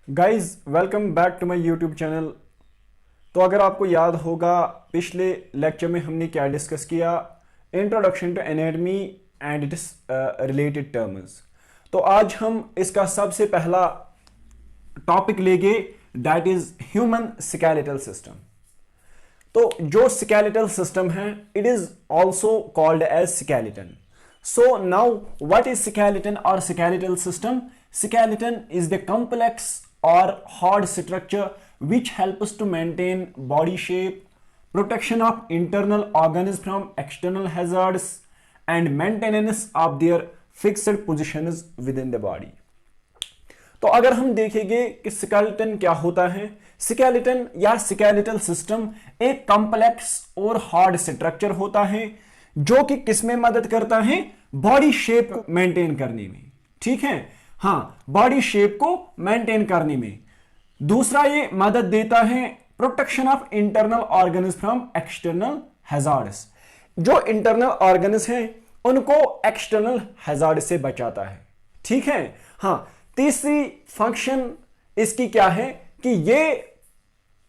Guys welcome back to my YouTube channel. तो अगर आपको याद होगा पिछले लेक्चर में हमने क्या डिस्कस किया, introduction to anatomy and its related terms. तो आज हम इसका सबसे पहला टॉपिक लेंगे, that is human skeletal system. तो जो स्केलेटल सिस्टम है it is also called as skeleton. So now what is skeleton और skeletal system? Skeleton is the complex or hard structure which helps to maintain body shape, protection of internal organs from external hazards, and maintenance of their fixed positions within the body. तो अगर हम देखेंगे कि skeleton क्या होता है, skeleton या skeletal system एक कॉम्प्लेक्स और हार्ड स्ट्रक्चर होता है जो कि किसमें मदद करता है? बॉडी शेप को मेंटेन करने में। ठीक है, हाँ, बॉडी शेप को मेंटेन करने में। दूसरा, ये मदद देता है protection of internal organs from external hazards. जो इंटरनल ऑर्गन्स हैं उनको एक्सटर्नल हैजार्ड से बचाता है। ठीक है, हाँ। तीसरी फंक्शन इसकी क्या है कि ये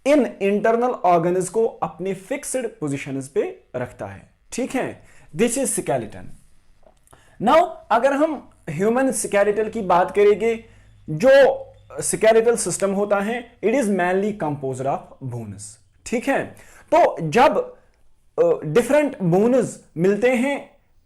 इन इंटरनल ऑर्गन्स को अपने फिक्स्ड पोजीशंस पे रखता है। ठीक है, दिस इज स्केलेटन। नाउ अगर हम ह्यूमन स्केलेटल की बात करेंगे, जो स्केलेटल सिस्टम होता है it is mainly composed of bones. ठीक है, तो जब डिफरेंट बोन्स मिलते हैं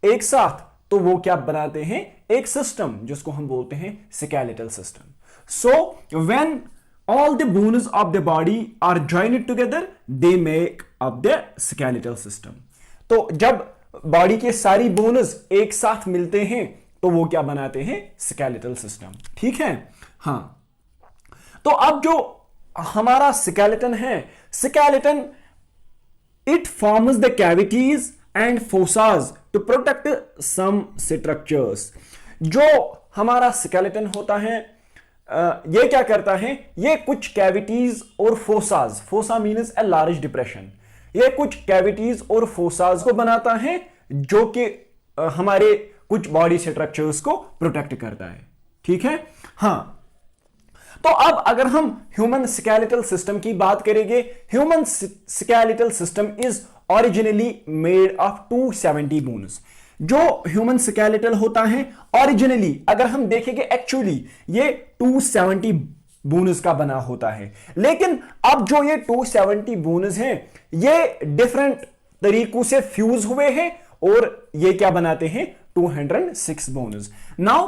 एक साथ तो वो क्या बनाते हैं? एक सिस्टम, जिसको हम बोलते हैं skeletal system. So when all the bones of the body are joined together they make up the skeletal system. तो जब बॉडी के सारी बोन्स एक साथ मिलते हैं तो वो क्या बनाते हैं? Skeletal system. ठीक है, हाँ। तो अब जो हमारा स्केलेटन है, skeleton it forms the cavities and fossae to protect some structures. जो हमारा स्केलेटन होता है ये क्या करता है? ये कुछ कैविटीज और fossae, fossa means a large depression, ये कुछ कैविटीज और फोसाज को बनाता है जो कि हमारे कुछ बॉडी स्ट्रक्चर्स को प्रोटेक्ट करता है। ठीक है, हाँ। तो अब अगर हम ह्यूमन स्केलेटल सिस्टम की बात करेंगे, human skeletal system is originally made of 270 bones. जो ह्यूमन स्केलेटल होता है ओरिजिनली अगर हम देखेंगे एक्चुअली ये 270 बोन्स का बना होता है, लेकिन अब जो ये 270 बोन्स हैं ये डिफरेंट तरीकों से फ्यूज हुए हैं और ये क्या बनाते हैं? 206 बोन्स। नाउ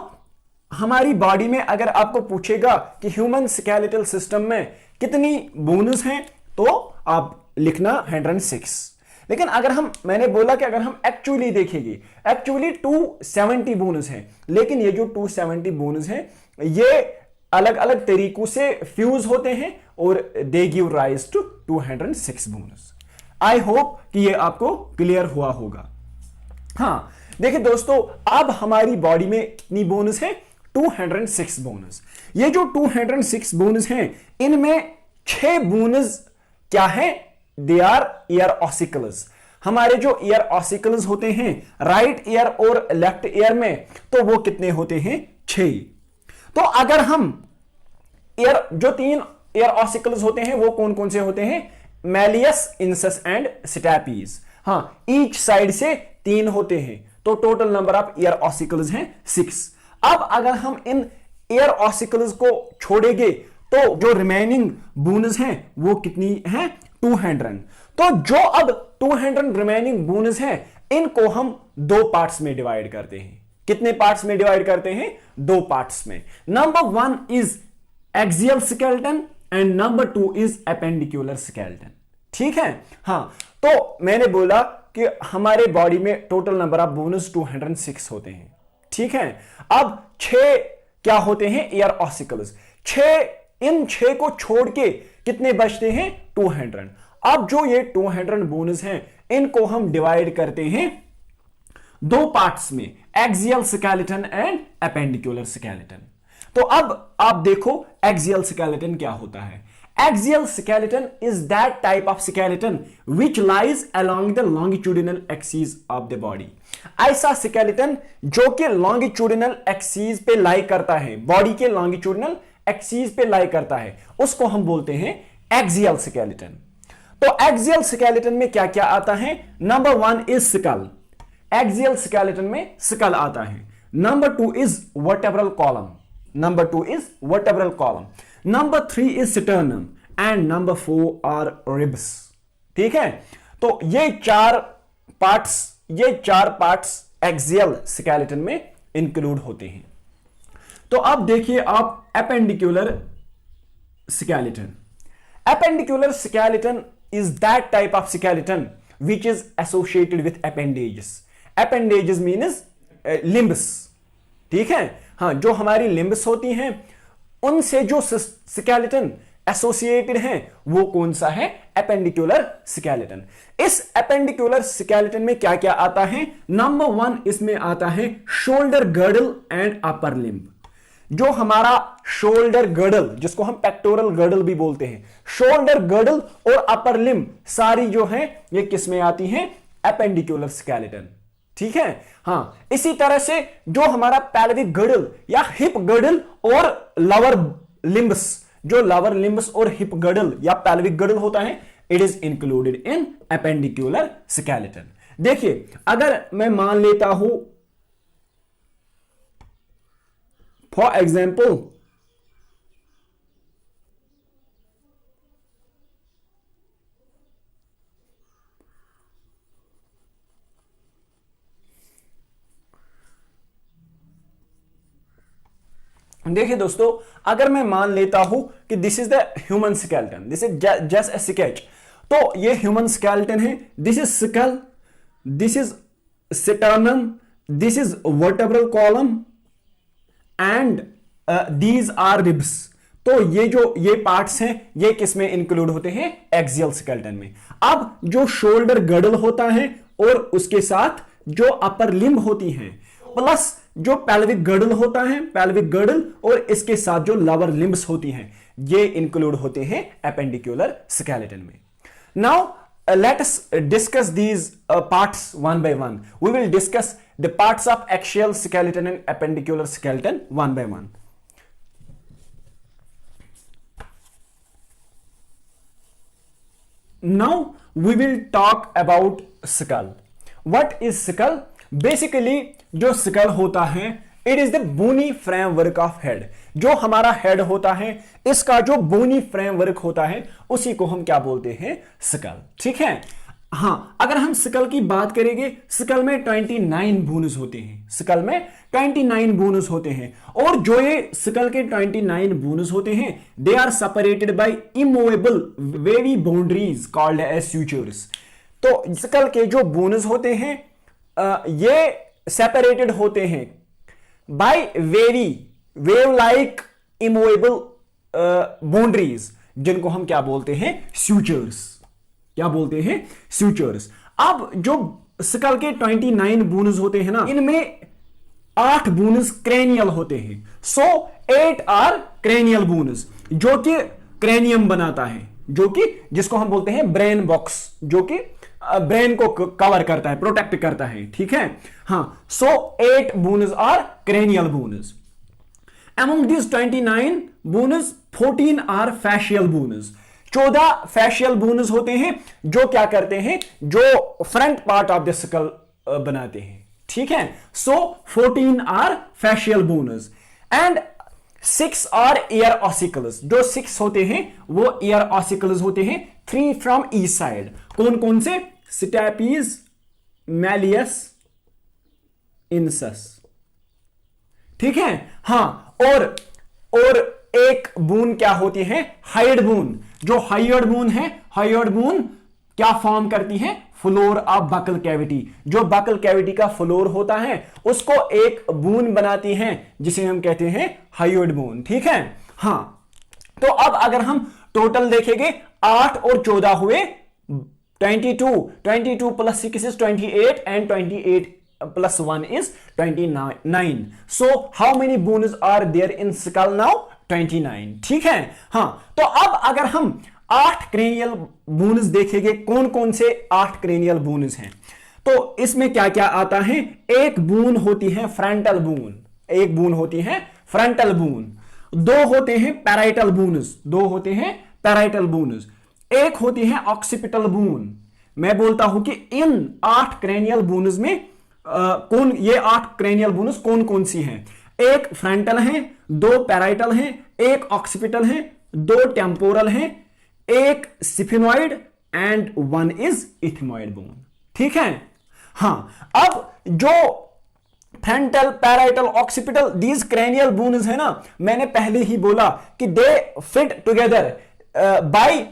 हमारी बॉडी में अगर आपको पूछेगा कि ह्यूमन स्केलेटल सिस्टम में कितनी बोन्स हैं तो आप लिखना 106। लेकिन अगर मैंने बोला कि अगर हम एक्चुअली देखेंगे, एक्चुअली 270 बोन्स हैं, लेकिन ये जो 270 बोन्स हैं ये अलग अलग तरीकों से फ्यूज होते हैं और they give rise to 206 bones. I hope कि ये आपको क्लियर हुआ होगा। हाँ, देखिए दोस्तों, अब हमारी बॉडी में कितनी बोन्स है? 206 बोन्स। ये जो 206 बोन्स हैं इनमें 6 बोन्स क्या है? They are ear ossicles. हमारे जो ईयर ऑसिकल्स होते हैं राइट ईयर और लेफ्ट ईयर में, तो वो कितने होते हैं? 6। तो अगर हम जो 3 ईयर ऑसिकल्स होते हैं वो कौन कौन से होते हैं? Malleus, incus and stapes. हाँ, ईच साइड से 3 होते हैं, तो total number of ear ossicles हैं 6। अब अगर हम इन ईयर ऑसिकल्स को छोड़ेंगे तो जो रिमेनिंग बोन्स हैं वो कितनी हैं? 200। तो जो अब 200 रिमेनिंग बोन्स हैं इनको हम 2 पार्ट्स में डिवाइड करते हैं। कितने पार्ट्स में डिवाइड करते हैं? 2 पार्ट्स में। Number 1 is axial skeleton and number 2 is appendicular skeleton. ठीक है, हाँ। तो मैंने बोला कि हमारे बॉडी में टोटल नंबर ऑफ बोन्स 206 होते हैं। ठीक है, अब 6 क्या होते हैं? Ear ossicles. 6, इन 6 को छोड़ के कितने बचते हैं? 200। अब जो ये 200 बोन्स हैं इनको हम डिवाइड करते हैं 2 पार्ट्स में, axial skeleton and appendicular skeleton. तो अब आप देखो एक्सियल स्केलेटन क्या होता है। Axial skeleton is that type of skeleton which lies along the longitudinal axis of the body. ऐसा skeleton जो कि longitudinal axis पे लाई करता है, बॉडी के longitudinal एक्सिस पे लाई करता है, उसको हम बोलते हैं एक्सियल स्केलेटन। तो एक्सियल स्केलेटन में क्या क्या आता है? Number 1 is skull, axial skeleton में स्कल आता है। Number 2 is vertebral column, number 2 is vertebral column. Number 3 is sternum and number 4 are ribs. ठीक है, तो ये चार पार्ट्स एक्सियल स्केलेटन में इंक्लूड होते हैं। तो अब देखिए आप appendicular skeleton. Appendicular skeleton is that type of skeleton which is associated with appendages। appendages means limbs. ठीक है, हाँ, जो हमारी लिम्ब्स होती हैं उनसे जो स्केलेटन एसोसिएटेड है वो कौन सा है? Appendicular skeleton. इस एपेंडिकुलर स्केलेटन में क्या क्या आता है? नंबर 1 इसमें आता है shoulder girdle and upper limb. जो हमारा शोल्डर गर्डल, जिसको हम पेक्टोरल गर्डल भी बोलते हैं, शोल्डर गर्डल और अपर लिम्ब सारी जो है ये किस में आती हैं? Appendicular skeleton. ठीक है, हाँ, इसी तरह से जो हमारा पैल्विक गर्डल या हिप गर्डल और लवर लिम्ब्स, जो लवर लिम्ब्स और हिप गर्डल या पैल्विक गर्डल होता है, it is included in appendicular skeleton. देखिए, अगर मैं मान लेता हूं फॉर एग्जाम्पल देखिए दोस्तों, अगर मैं मान लेता हूं कि this is the human skeleton, this is just a sketch, तो ये ह्यूमन स्केलेटन है। This is skull, this is sternum, this is vertebral column and these are ribs. तो ये पार्ट्स हैं, ये किस में इंक्लूड होते हैं? एक्सियल स्केलेटन में। अब जो शोल्डर गर्डल होता है और उसके साथ जो अपर लिम्ब होती हैं, प्लस जो पैल्विक गर्डल होता है, पैल्विक गर्डल और इसके साथ जो लोअर लिम्ब्स होती हैं, ये इंक्लूड होते हैं एपेंडिकुलर स्केलेटन में। Now let us discuss these parts one by one. We will discuss the parts of axial skeleton and appendicular skeleton one by one. Now we will talk about skull. What is skull? Basically जो skull होता है, it is the bony framework of head. जो हमारा head होता है, इसका जो बोनी framework होता है, उसी को हम क्या बोलते हैं? स्कल। ठीक है, हां, अगर हम स्कल की बात करेंगे, स्कल में 29 बोन्स होते हैं, स्कल में 29 बोन्स होते हैं। और जो ये स्कल के 29 बोन्स होते हैं, they are separated by immovable wavy boundaries called as sutures. तो स्कल के जो बोन्स होते हैं ये सेपरेटेड होते हैं by wave like immovable boundaries, जिनको हम क्या बोलते हैं? सूचर्स। क्या बोलते हैं? सूचर्स। अब जो स्कल के 29 बोन्स होते हैं ना, इनमें 8 बोन्स क्रेनियल होते हैं। सो 8 आर क्रेनियल बोन्स, जो कि क्रेनियम बनाता है, जो कि जिसको हम बोलते हैं ब्रेन बॉक्स, जो कि ब्रेन को कवर करता है, प्रोटेक्ट करता है। ठीक है, हाँ, so 8 bones are cranial bones. Among these 29 bones, 14 are facial bones. 14 facial bones होते हैं जो क्या करते हैं? जो front part of the skull बनाते हैं। ठीक है, सो 14 are facial bones and 6 are ear ossicles. जो 6 होते हैं वो ear ossicles होते हैं, 3 from each side. कौन कौन से? Stapes, malleus, incus. ठीक है, हाँ, और एक बून क्या होती है? Hyoid bone. जो हाइड बून है, हाइड बून क्या फॉर्म करती है? Floor of buccal cavity. जो बकल कैविटी का फ्लोर होता है उसको एक बून बनाती है, जिसे हम कहते हैं हाइड बून। ठीक है, हाँ, तो अब अगर हम टोटल देखेंगे, 8 और 14 हुए 22 plus 6 is 28 and 28 plus 1 is 29. So how many bones are there in skull now? 29. ठीक है, हाँ, तो अब अगर हम 8 क्रेनियल बोन्स देखेंगे, कौन कौन से 8 क्रेनियल बोन्स हैं, तो इसमें क्या क्या आता है? एक बून होती है फ्रंटल बून, एक बून होती है फ्रंटल बून। दो होते हैं पैराइटल बून्स, दो होते हैं पैराइटल बून्स, एक होती है ऑक्सीपिटल बून। मैं बोलता हूं कि इन 8 क्रैनियल बून्स में कौन, ये 8 क्रैनियल बून्स कौन कौन सी हैं? एक फ्रंटल है, दो पैराइटल हैं, एक ऑक्सीपिटल है, दो टेम्पोरल हैं, एक sphenoid and 1 is ethmoid bone. ठीक है। हां, अब जो frontal, parietal, occipital, these cranial bones है ना, मैंने पहले ही बोला कि they fit together by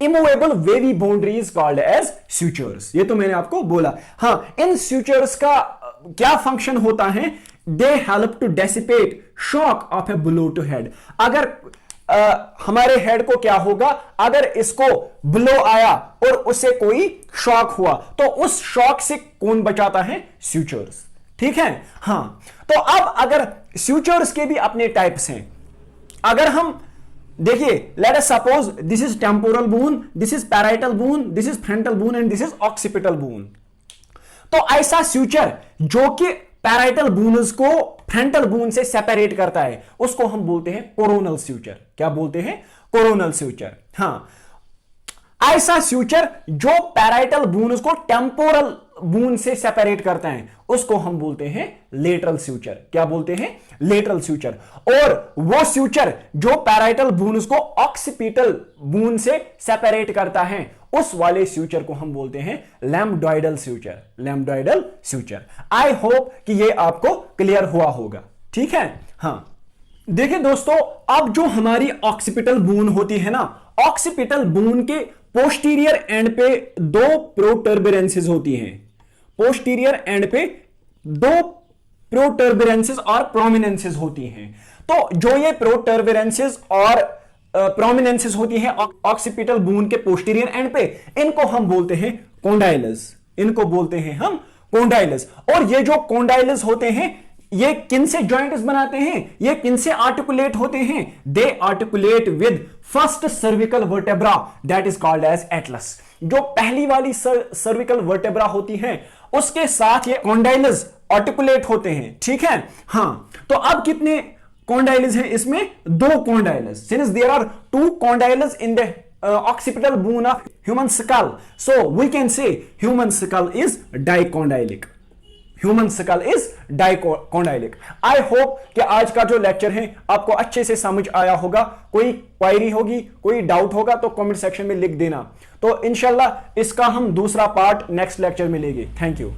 immovable wavy boundaries called as sutures. ये तो मैंने आपको बोला। हां, इन सूचर्स का क्या फंक्शन होता है? They help to dissipate shock of a blow to head. अगर हमारे हेड को क्या होगा, अगर इसको ब्लो आया और उसे कोई शॉक हुआ तो उस शॉक से कौन बचाता है? सूचर्स। ठीक है। हां, तो अब अगर सूचर्स के भी अपने टाइप्स हैं, अगर हम देखिए, let us suppose this is temporal bone, this is parietal bone, this is frontal bone and this is occipital bone. तो ऐसा सूचर जो कि पैराइटल बून्स को फ्रंटल बून से सेपरेट करता है, उसको हम बोलते हैं कोरोनल सूचर। क्या बोलते हैं? Coronal suture. हां, ऐसा सूचर जो पैराइटल बून्स को टेम्पोरल बून से सेपरेट करता है, उसको हम बोलते हैं लेटरल सूचर। क्या बोलते हैं? Lateral suture. और वो सूचर जो पैराइटल बून्स को ऑक्सीपिटल बून से सेपरेट करता है, उस वाले सूचर को हम बोलते हैं लैम्बडॉइडल सूचर। लैम्बडॉइडल सूचर। आई होप कि ये आपको क्लियर हुआ होगा। ठीक है। हां, देखिए दोस्तों, अब जो हमारी ऑक्सीपिटल बून होती है ना, ऑक्सीपिटल बून के पोस्टीरियर एंड पे दो प्रोटर्बरेंसेस होती हैं। पोस्टीरियर एंड पे दो प्रोटर्बरेंसेस और प्रोमिनेंसेस होती हैं। तो जो ये प्रोटर्बरेंसेस और प्रोमिनेंसेस होती हैं ऑक्सीपिटल बून के पोस्टीरियर एंड पे, इनको हम बोलते हैं कॉन्डाइलस। इनको बोलते हैं हम कॉन्डाइलस। और ये जो कॉन्डाइलस होते हैं, ये किन से जॉइंट्स बनाते हैं? ये किन से आर्टिकुलेट होते हैं? They articulate with first cervical vertebra that is called as atlas. जो पहली वाली सर्विकल वर्टेब्रा होती है, उसके साथ ये कॉन्डाइलस आर्टिकुलेट होते हैं। ठीक है। हां, तो अब कितने कॉन्डाइलस हैं इसमें? दो condyles. Since there are two condyles in the occipital bone of human skull, so we can say human skull is dicondylic. Human skull is dicondylic. I hope कि आज का जो लेक्चर है आपको अच्छे से समझ आया होगा। कोई क्वेरी होगी, कोई डाउट होगा तो कमेंट सेक्शन में लिख देना। तो इंशाल्लाह इसका हम दूसरा पार्ट नेक्स्ट लेक्चर में लेंगे। Thank you.